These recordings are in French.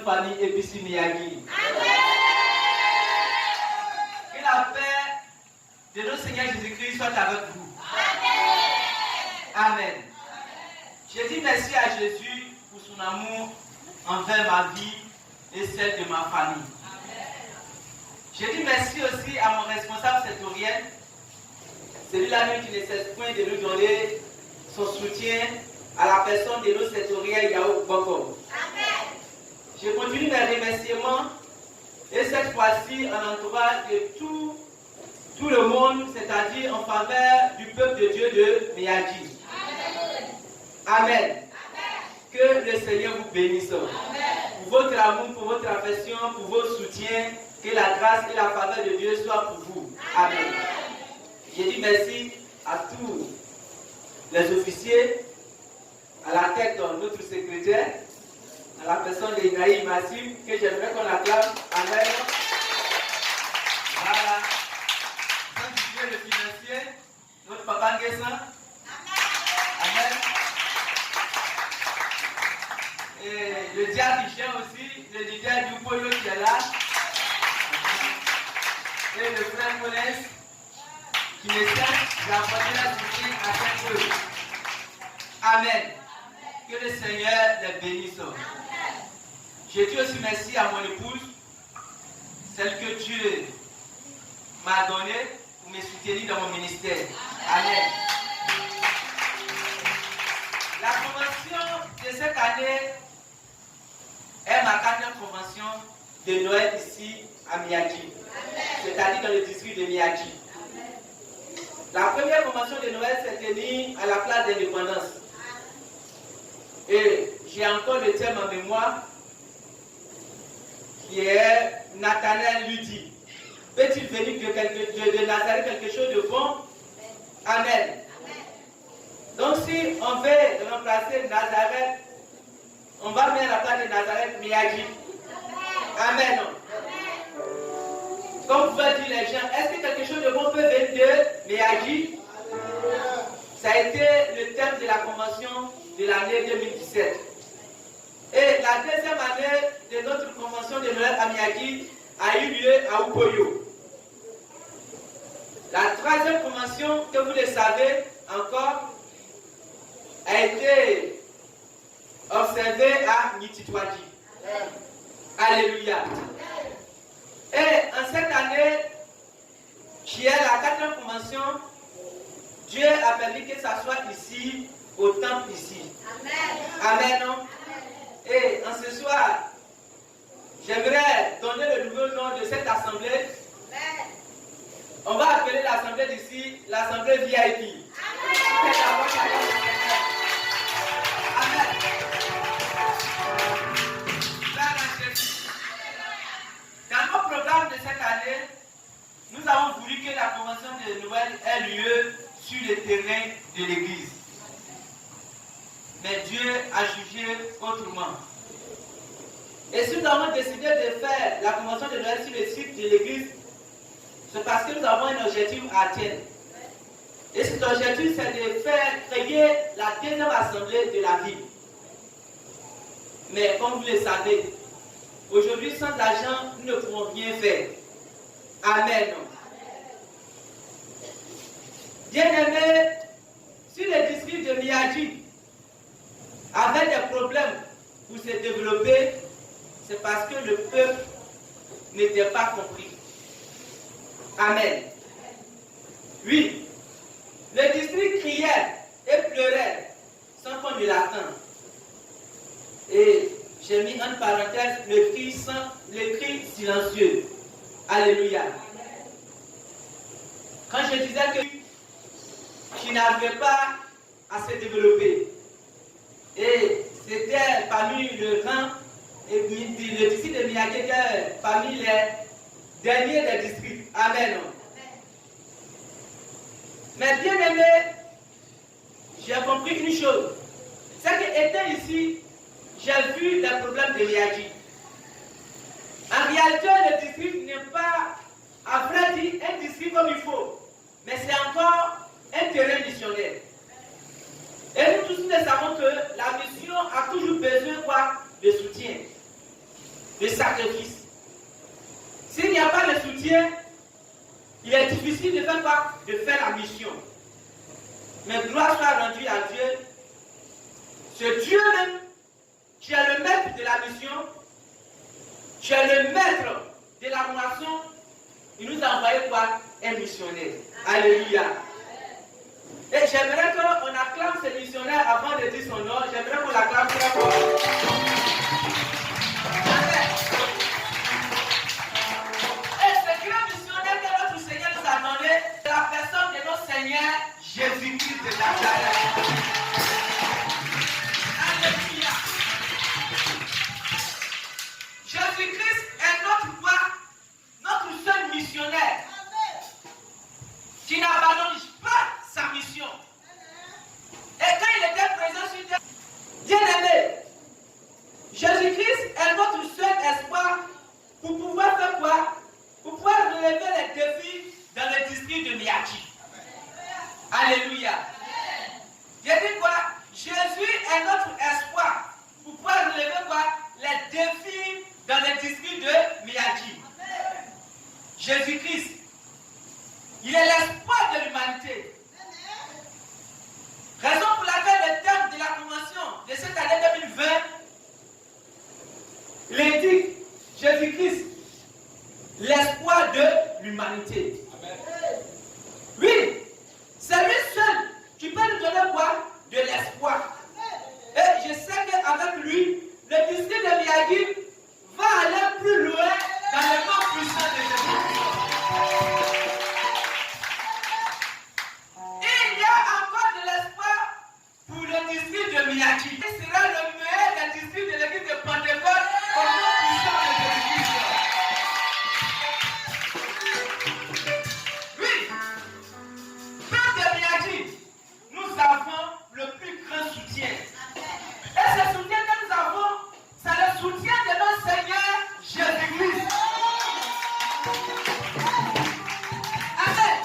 bonne famille ABC Miyagi. Que la paix de notre Seigneur Jésus-Christ soit avec vous. Amen. Je dis merci à Jésus pour son amour envers ma vie et celle de ma famille. Je dis merci aussi à mon responsable sectoriel, celui-là même qui ne cesse point de nous donner son soutien à la personne de notre sectoriel Yahou Boko. Je continue mes remerciements et cette fois-ci en entourage de tout le monde, c'est-à-dire en faveur du peuple de Dieu de Miyagi. Amen. Que le Seigneur vous bénisse. Pour votre amour, pour votre affection, pour vos soutiens, que la grâce et la faveur de Dieu soient pour vous. Amen. Je dis merci à tous les officiers, à la tête de notre secrétaire, à la personne de Inaï Massif, que j'aimerais qu'on acclame. Amen. Voilà. Sans oublier le financier, notre papa Nguessan. Amen. Et le diable du chien aussi, le leader du Poyo qui est là. Et le frère Moulès qui me sert d'apporter la soutien à chaque chose. Amen. Que le Seigneur les bénisse. Je dis aussi merci à mon épouse, celle que Dieu m'a donnée pour me soutenir dans mon ministère. Amen. La convention de cette année est ma 4e convention de Noël ici à Miyagi, c'est-à-dire dans le district de Miyagi. La première convention de Noël s'est tenue à la place d'Indépendance. Et j'ai encore le thème en mémoire qui est Nathanaël lui dit, peut-il venir de Nazareth quelque chose de bon? Amen. Donc si on veut remplacer Nazareth, on va mettre à la place de Nazareth Miyagi. Amen. Comme vous dire les gens, est-ce que quelque chose de bon peut venir de Miyagi? Ça a été le thème de la convention de l'année 2017. Et la deuxième année de notre convention de Noël à Miyagi a eu lieu à Upoyo. La 3e convention, que vous le savez encore, a été observée à Nititwadi. Alléluia. Et en cette année, qui est la 4e convention, Dieu a permis que ça soit ici, au temple ici. Amen. Amen. Et en ce soir, j'aimerais donner le nouveau nom de cette assemblée. On va appeler l'assemblée d'ici l'assemblée VIP. Amen. Dans nos programmes de cette année, nous avons voulu que la convention de Noël ait lieu sur le terrain de l'église. Mais Dieu a jugé autrement. Et si nous avons décidé de faire la convention de Noël sur le site de l'église, c'est parce que nous avons un objectif à atteindre. Et cet objectif, c'est de faire créer la 2e assemblée de la ville. Mais comme vous le savez, aujourd'hui, sans l'argent, nous ne pouvons rien faire. Amen. Bien-aimés, si le district de Miyagi avait des problèmes pour se développer, c'est parce que le peuple n'était pas compris. Amen. Oui, le district criait et pleurait sans qu'on ne l'attende. Et j'ai mis en parenthèse le cri silencieux. Alléluia. Quand je disais que qui n'arrivait pas à se développer, et c'était parmi le rang, et le district de Miyagi était parmi les derniers des districts. Amen. Mais bien aimé, j'ai compris une chose. C'est qu'étant ici, j'ai vu les problèmes de Miyagi. En réalité, le district n'est pas, à vrai dire, un district comme il faut. Mais c'est encore un terrain missionnaire. Et nous tous nous savons que la mission a toujours besoin de soutien. de sacrifice. S'il n'y a pas de soutien, il est difficile de faire quoi? De faire la mission. Mais gloire soit rendue à Dieu. C'est Dieu même qui est le maître de la mission, qui est le maître de la moisson. Il nous a envoyé quoi? Un missionnaire. Alléluia. Et j'aimerais qu'on acclame ce missionnaire avant de dire son nom. J'aimerais qu'on l'acclame très fort. Et ce grand missionnaire que notre Seigneur nous a donné, c'est la personne de notre Seigneur Jésus-Christ de Nazareth. Alléluia. Jésus-Christ est notre quoi? Notre seul missionnaire qui n'abandonne pas sa mission. Et quand il était présent sur terre, bien aimé, Jésus-Christ est notre seul espoir pour pouvoir faire quoi? Pour pouvoir relever les défis dans le district de Miyagi. Alléluia. J'ai dit quoi? Jésus est notre espoir pour pouvoir relever quoi? Les défis dans le district de Miyagi. Jésus-Christ, il est l'espoir de l'humanité. Raison pour laquelle le thème de la convention de cette année 2020, il indique Jésus-Christ, l'espoir de l'humanité. Oui, c'est lui seul qui peut nous donner quoi? De l'espoir. Et je sais qu'avec lui, le district de Miyagi va aller plus loin dans le nom puissant de Jésus. Il y a encore de l'espoir pour le district de Miyagi. Ce sera le meilleur des districts de l'église de Pentecôte au nom puissant de Jésus-Christ. Oui, dans de Miyagi, nous avons le plus grand soutien. Et ce soutien que nous avons, c'est le soutien de notre Seigneur Jésus-Christ. Amen.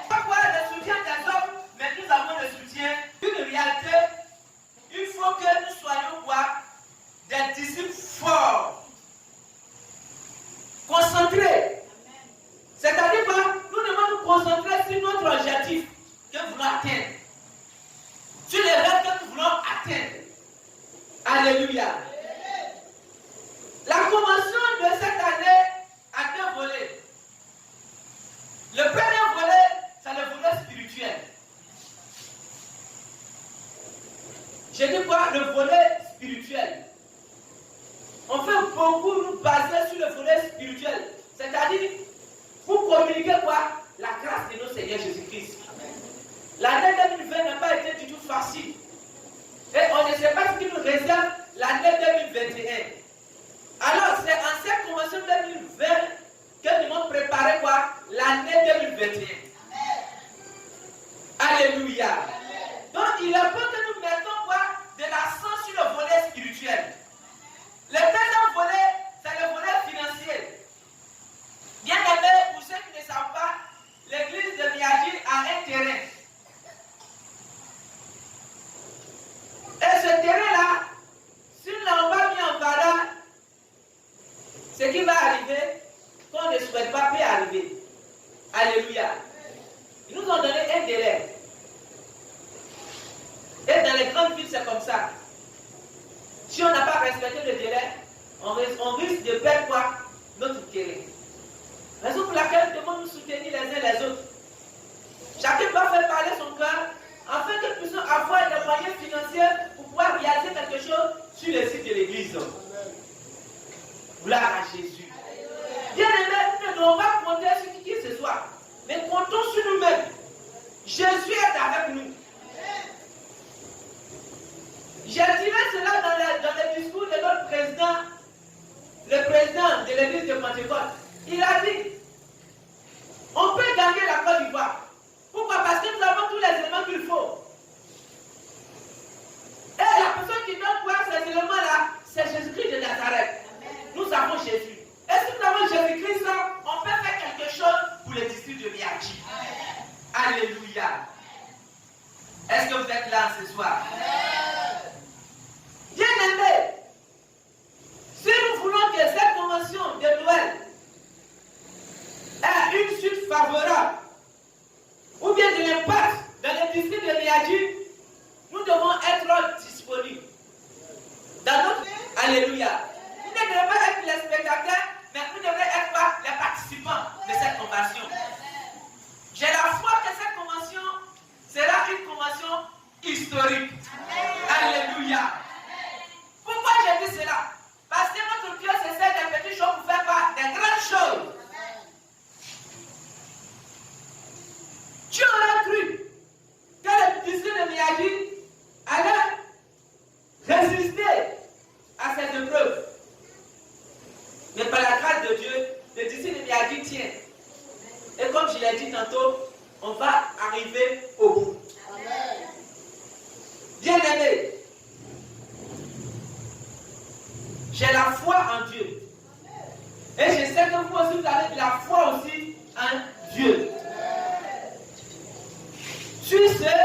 Pas quoi le soutien des hommes, mais nous avons le soutien d'une réalité. Il faut que nous soyons quoi? Des disciples forts, concentrés. C'est-à-dire quoi? Nous devons nous concentrer sur notre objectif que nous voulons atteindre, sur les rêves que nous voulons atteindre. Alléluia. La convention de cette année a deux volets. Le premier volet, c'est le volet spirituel. Je dis quoi? Le volet spirituel. On fait beaucoup nous baser sur le volet spirituel. C'est-à-dire, pour communiquer quoi? La grâce de notre Seigneur Jésus-Christ. L'année 2020 n'a pas été du tout facile. Et on ne sait pas ce qui nous réserve l'année 2021. Alors, c'est en cette convention 2020 que nous devons préparer quoi? L'année 2021. Alléluia. Donc, il est bon que nous mettons quoi? De l'accent sur le volet spirituel. Le deuxième volet, c'est le volet financier. Bien aimé, pour ceux qui ne savent pas, l'église de Miyagi a un terrain. Et ce terrain-là, si nous ne l'avons pas mis en valeur, ce qui va arriver, qu'on ne souhaite pas, peut arriver. Alléluia. Ils nous ont donné un délai. Et dans les grandes villes, c'est comme ça. Si on n'a pas respecté le délai, on risque de perdre quoi? Notre terrain. Raison pour laquelle nous devons nous soutenir les uns les autres. Chacun doit faire parler son cœur afin que nous puissions avoir des moyens financiers pour pouvoir réaliser quelque chose sur le site de l'église. Gloire à Jésus. Bien aimé, nous ne devons pas compter sur qui que ce soit, mais comptons sur nous-mêmes. Jésus est avec nous. J'ai tiré cela dans le discours de notre président, le président de l'église de Pentecôte. Il a dit, on peut gagner la Côte d'Ivoire. Pourquoi? Parce que nous avons tous les éléments qu'il faut. Et la personne qui donne quoi ces éléments-là, c'est Jésus-Christ de Nazareth. Nous avons Jésus. Et si nous avons Jésus-Christ, on peut faire quelque chose pour le district de Miyagi. Alléluia. Est-ce que vous êtes là ce soir? Bien aimé, si nous voulons que cette a dit, nous devons être disponibles. Dans notre... Alléluia. Vous ne devez pas être les spectateurs, mais vous devez être les participants de cette convention. J'ai la foi que cette convention sera une convention historique. Alléluia. Pourquoi j'ai dit cela? Parce que notre Dieu se sert des petites choses pour faire part des grandes choses. Tu aurais cru que le disciple de Miyagi allait résister à cette épreuve. Mais par la grâce de Dieu, le disciple de Miyagi tient. Et comme je l'ai dit tantôt, on va arriver au bout. Bien-aimé, j'ai la foi en Dieu. Et je sais que vous aussi, vous avez de la foi aussi en Dieu. Sur ce,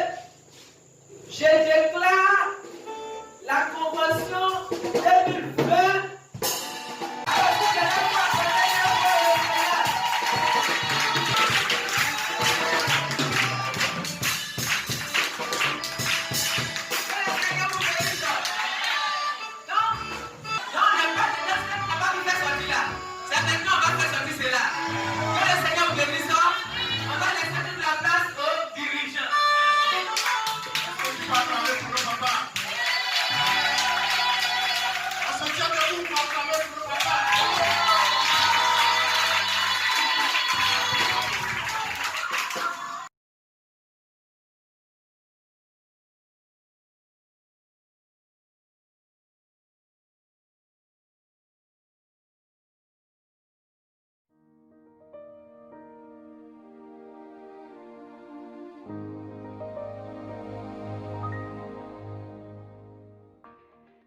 je déclare la convention 2020. Association de vous,